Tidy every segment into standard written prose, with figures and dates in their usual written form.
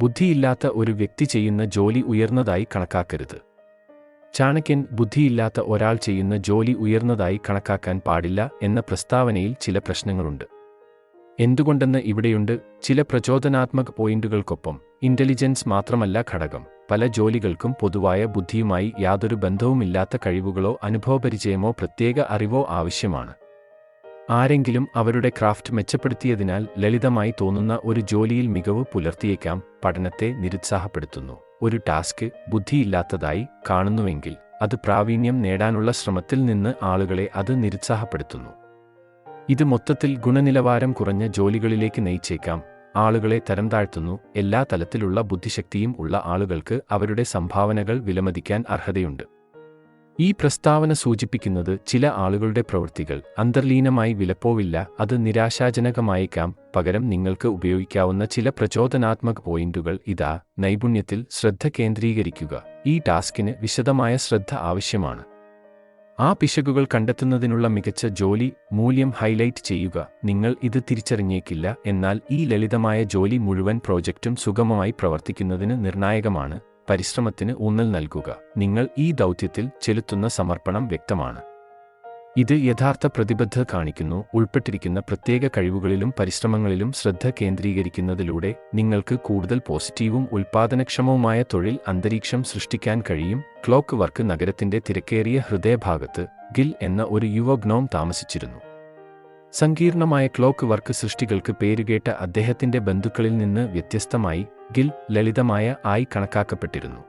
ബുദ്ധിയില്ലാത്ത ഒരു വ്യക്തി ചെയ്യുന്ന ജോലി ഉയർന്നതായി കണക്കാക്കരുത്. ചാണക്യൻ ബുദ്ധിയില്ലാത്ത ഒരാൾ ചെയ്യുന്ന ജോലി ഉയർന്നതായി കണക്കാക്കാൻ പാടില്ല എന്ന പ്രസ്താവനയിൽ ചില പ്രശ്നങ്ങളുണ്ട്. എന്തുകൊണ്ടെന്ന് ഇവിടെയുണ്ട്. ചില പ്രചോദനാത്മക പോയിന്റുകൾക്കൊപ്പം ഇന്റലിജൻസ് മാത്രമല്ല ഘടകം. പല ജോലികൾക്കും പൊതുവായ ബുദ്ധിയുമായി യാതൊരു ബന്ധവുമില്ലാത്ത കഴിവുകളോ അനുഭവപരിചയമോ പ്രത്യേക അറിവോ ആവശ്യമാണ്. ആരെങ്കിലും അവരുടെ ക്രാഫ്റ്റ് മെച്ചപ്പെടുത്തിയതിനാൽ ലളിതമായി തോന്നുന്ന ഒരു ജോലിയിൽ മികവ് പുലർത്തിയേക്കാം. പഠനത്തെ നിരുത്സാഹപ്പെടുത്തുന്നു. ഒരു ടാസ്ക് ബുദ്ധിയില്ലാത്തതായി കാണുന്നുവെങ്കിൽ അത് പ്രാവീണ്യം നേടാനുള്ള ശ്രമത്തിൽ നിന്ന് ആളുകളെ അത് നിരുത്സാഹപ്പെടുത്തുന്നു. ഇത് മൊത്തത്തിൽ ഗുണനിലവാരം കുറഞ്ഞ ജോലികളിലേക്ക് നയിച്ചേക്കാം. ആളുകളെ തരംതാഴ്ത്തുന്നു. എല്ലാ തലത്തിലുള്ള ബുദ്ധിശക്തിയും ഉള്ള ആളുകൾക്ക് അവരുടെ സംഭാവനകൾ വിലമതിക്കാൻ അർഹതയുണ്ട്. ഈ പ്രസ്താവന സൂചിപ്പിക്കുന്നത് ചില ആളുകളുടെ പ്രവൃത്തികൾ അന്തർലീനമായി വിലപ്പോവില്ല. അത് നിരാശാജനകമായേക്കാം. പകരം നിങ്ങൾക്ക് ഉപയോഗിക്കാവുന്ന ചില പ്രചോദനാത്മക പോയിന്റുകൾ ഇതാ. നൈപുണ്യത്തിൽ ശ്രദ്ധ കേന്ദ്രീകരിക്കുക. ഈ ടാസ്കിന് വിശദമായ ശ്രദ്ധ ആവശ്യമാണ്. ആ പിശകുകൾ കണ്ടെത്തുന്നതിനുള്ള മികച്ച ജോലി മൂല്യം ഹൈലൈറ്റ് ചെയ്യുക. നിങ്ങൾ ഇത് തിരിച്ചറിഞ്ഞേക്കില്ല, എന്നാൽ ഈ ലളിതമായ ജോലി മുഴുവൻ പ്രോജക്റ്റും സുഗമമായി പ്രവർത്തിക്കുന്നതിന് നിർണായകമാണ്. പരിശ്രമത്തിന് ഊന്നൽ നൽകുക. നിങ്ങൾ ഈ ദൗത്യത്തിൽ ചെലുത്തുന്ന സമർപ്പണം വ്യക്തമാണ്. ഇത് യഥാർത്ഥ പ്രതിബദ്ധത കാണിക്കുന്നു. ഉൾപ്പെട്ടിരിക്കുന്ന പ്രത്യേക കഴിവുകളിലും പരിശ്രമങ്ങളിലും ശ്രദ്ധ കേന്ദ്രീകരിക്കുന്നതിലൂടെ നിങ്ങൾക്ക് കൂടുതൽ പോസിറ്റീവും ഉൽപ്പാദനക്ഷമവുമായ തൊഴിൽ അന്തരീക്ഷം സൃഷ്ടിക്കാൻ കഴിയും. ക്ലോക്ക് വർക്ക് നഗരത്തിന്റെ തിരക്കേറിയ ഹൃദയഭാഗത്ത് ഗിൽ എന്ന ഒരു യുവ ഗ്നോം താമസിച്ചിരുന്നു. സങ്കീർണമായ ക്ലോക്ക് വർക്ക് സൃഷ്ടികൾക്ക് പേരുകേട്ട അദ്ദേഹത്തിന്റെ ബന്ധുക്കളിൽ നിന്ന് വ്യത്യസ്തമായി ഗിൽ ലളിതമായ ആയി കണക്കാക്കപ്പെട്ടിരുന്നു.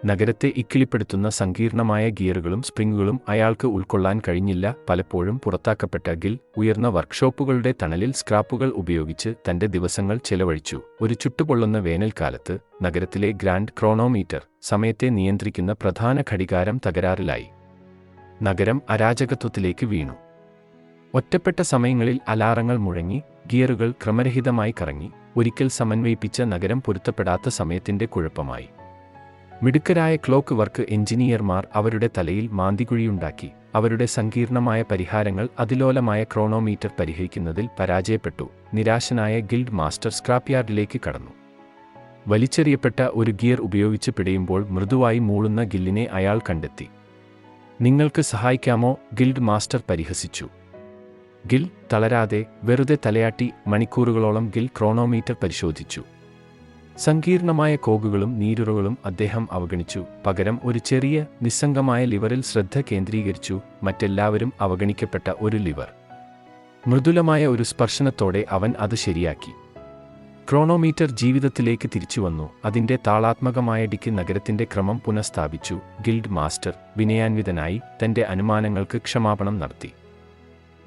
നഗരത്തെ ഇക്കിളിപ്പെടുത്തുന്ന സങ്കീർണമായ ഗിയറുകളും സ്പ്രിങ്ങുകളും അയാൾക്ക് ഉൾക്കൊള്ളാൻ കഴിഞ്ഞില്ല. പലപ്പോഴും പുറത്താക്കപ്പെട്ട ഗിൽ ഉയർന്ന വർക്ക്ഷോപ്പുകളുടെ തണലിൽ സ്ക്രാപ്പുകൾ ഉപയോഗിച്ച് തന്റെ ദിവസങ്ങൾ ചെലവഴിച്ചു. ഒരു ചുട്ടുപൊള്ളുന്ന വേനൽക്കാലത്ത് നഗരത്തിലെ ഗ്രാൻഡ് ക്രോണോമീറ്റർ, സമയത്തെ നിയന്ത്രിക്കുന്ന പ്രധാന ഘടികാരം, തകരാറിലായി. നഗരം അരാജകത്വത്തിലേക്ക് വീണു. ഒറ്റപ്പെട്ട സമയങ്ങളിൽ അലാറങ്ങൾ മുഴങ്ങി, ഗിയറുകൾ ക്രമരഹിതമായി കറങ്ങി. ഒരിക്കൽ സമന്വയിപ്പിച്ച നഗരം പൊരുത്തപ്പെടാത്ത സമയത്തിന്റെ കുഴപ്പമായി. മിടുക്കരായ ക്ലോക്ക് വർക്ക് എഞ്ചിനീയർമാർ അവരുടെ തലയിൽ മാന്തികുഴിയുണ്ടാക്കി. അവരുടെ സങ്കീർണമായ പരിഹാരങ്ങൾ അതിലോലമായ ക്രോണോമീറ്റർ പരിഹരിക്കുന്നതിൽ പരാജയപ്പെട്ടു. നിരാശനായ ഗിൽഡ് മാസ്റ്റർ സ്ക്രാപ്യാർഡിലേക്ക് കടന്നു. വലിച്ചെറിയപ്പെട്ട ഒരു ഗിയർ ഉപയോഗിച്ച് പിടയുമ്പോൾ മൃദുവായി മൂളുന്ന ഗില്ലിനെ അയാൾ കണ്ടെത്തി. നിങ്ങൾക്ക് സഹായിക്കാമോ? ഗിൽഡ് മാസ്റ്റർ പരിഹസിച്ചു. ഗിൽ തളരാതെ വെറുതെ തലയാട്ടി. മണിക്കൂറുകളോളം ഗിൽ ക്രോണോമീറ്റർ പരിശോധിച്ചു. സങ്കീർണമായ കോഗുകളും നീരുറകളും അദ്ദേഹം അവഗണിച്ചു. പകരം ഒരു ചെറിയ നിസ്സംഗമായ ലിവറിൽ ശ്രദ്ധ കേന്ദ്രീകരിച്ചു. മറ്റെല്ലാവരും അവഗണിക്കപ്പെട്ട ഒരു ലിവർ. മൃദുലമായ ഒരു സ്പർശനത്തോടെ അവൻ അത് ശരിയാക്കി. ക്രോണോമീറ്റർ ജീവിതത്തിലേക്ക് തിരിച്ചുവന്നു. അതിന്റെ താളാത്മകമായ ഡിക്ക് നഗരത്തിന്റെ ക്രമം പുനഃസ്ഥാപിച്ചു. ഗിൽഡ് മാസ്റ്റർ വിനയാന്വിതനായി തന്റെ അനുമാനങ്ങൾക്ക് ക്ഷമാപണം നടത്തി.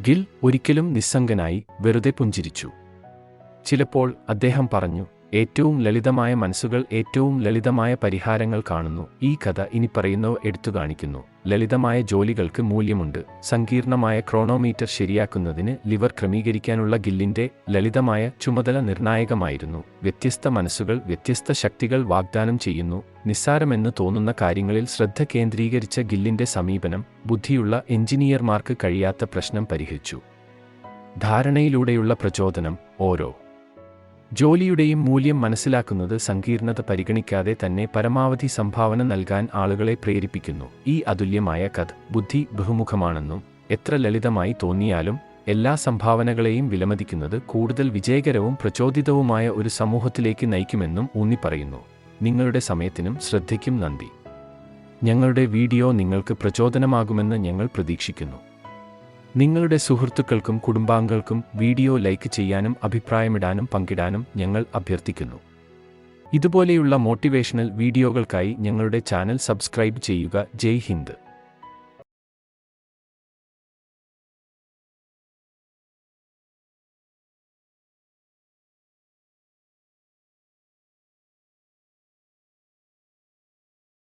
ഗിൽ ഒരിക്കലും നിസ്സംഗനായി വെറുതെ പുഞ്ചിരിച്ചു. ചിലപ്പോൾ അദ്ദേഹം പറഞ്ഞു, ഏറ്റവും ലളിതമായ മനസ്സുകൾ ഏറ്റവും ലളിതമായ പരിഹാരങ്ങൾ കാണുന്നു. ഈ കഥ ഇനിപ്പറയുന്നവ എടുത്തുകാണിക്കുന്നു. ലളിതമായ ജോലികൾക്ക് മൂല്യമുണ്ട്. സങ്കീർണമായ ക്രോണോമീറ്റർ ശരിയാക്കുന്നതിന് ലിവർ ക്രമീകരിക്കാനുള്ള ഗില്ലിന്റെ ലളിതമായ ചുമതല നിർണായകമായിരുന്നു. വ്യത്യസ്ത മനസ്സുകൾ വ്യത്യസ്ത ശക്തികൾ വാഗ്ദാനം ചെയ്യുന്നു. നിസ്സാരമെന്ന് തോന്നുന്ന കാര്യങ്ങളിൽ ശ്രദ്ധ കേന്ദ്രീകരിച്ച ഗില്ലിന്റെ സമീപനം ബുദ്ധിയുള്ള എഞ്ചിനീയർമാർക്ക് കഴിയാത്ത പ്രശ്നം പരിഹരിച്ചു. ധാരണയിലൂടെയുള്ള പ്രചോദനം. ഓരോ ജോലിയുടെയും മൂല്യം മനസ്സിലാക്കുന്നത് സങ്കീർണത പരിഗണിക്കാതെ തന്നെ പരമാവധി സംഭാവന നൽകാൻ ആളുകളെ പ്രേരിപ്പിക്കുന്നു. ഈ അതുല്യമായ കഥ ബുദ്ധി ബഹുമുഖമാണെന്നും എത്ര ലളിതമായി തോന്നിയാലും എല്ലാ സംഭാവനകളെയും വിലമതിക്കുന്നത് കൂടുതൽ വിജയകരവും പ്രചോദിതവുമായ ഒരു സമൂഹത്തിലേക്ക് നയിക്കുമെന്നും ഊന്നിപ്പറയുന്നു. നിങ്ങളുടെ സമയത്തിനും ശ്രദ്ധയ്ക്കും നന്ദി. ഞങ്ങളുടെ വീഡിയോ നിങ്ങൾക്ക് പ്രചോദനമാകുമെന്ന് ഞങ്ങൾ പ്രതീക്ഷിക്കുന്നു. നിങ്ങളുടെ സുഹൃത്തുക്കൾക്കും കുടുംബാംഗങ്ങൾക്കും വീഡിയോ ലൈക്ക് ചെയ്യാനും അഭിപ്രായമിടാനും പങ്കിടാനും ഞങ്ങൾ അഭ്യർത്ഥിക്കുന്നു. ഇതുപോലെയുള്ള മോട്ടിവേഷണൽ വീഡിയോകൾക്കായി ഞങ്ങളുടെ ചാനൽ സബ്സ്ക്രൈബ് ചെയ്യുക. ജയ് ഹിന്ദ്.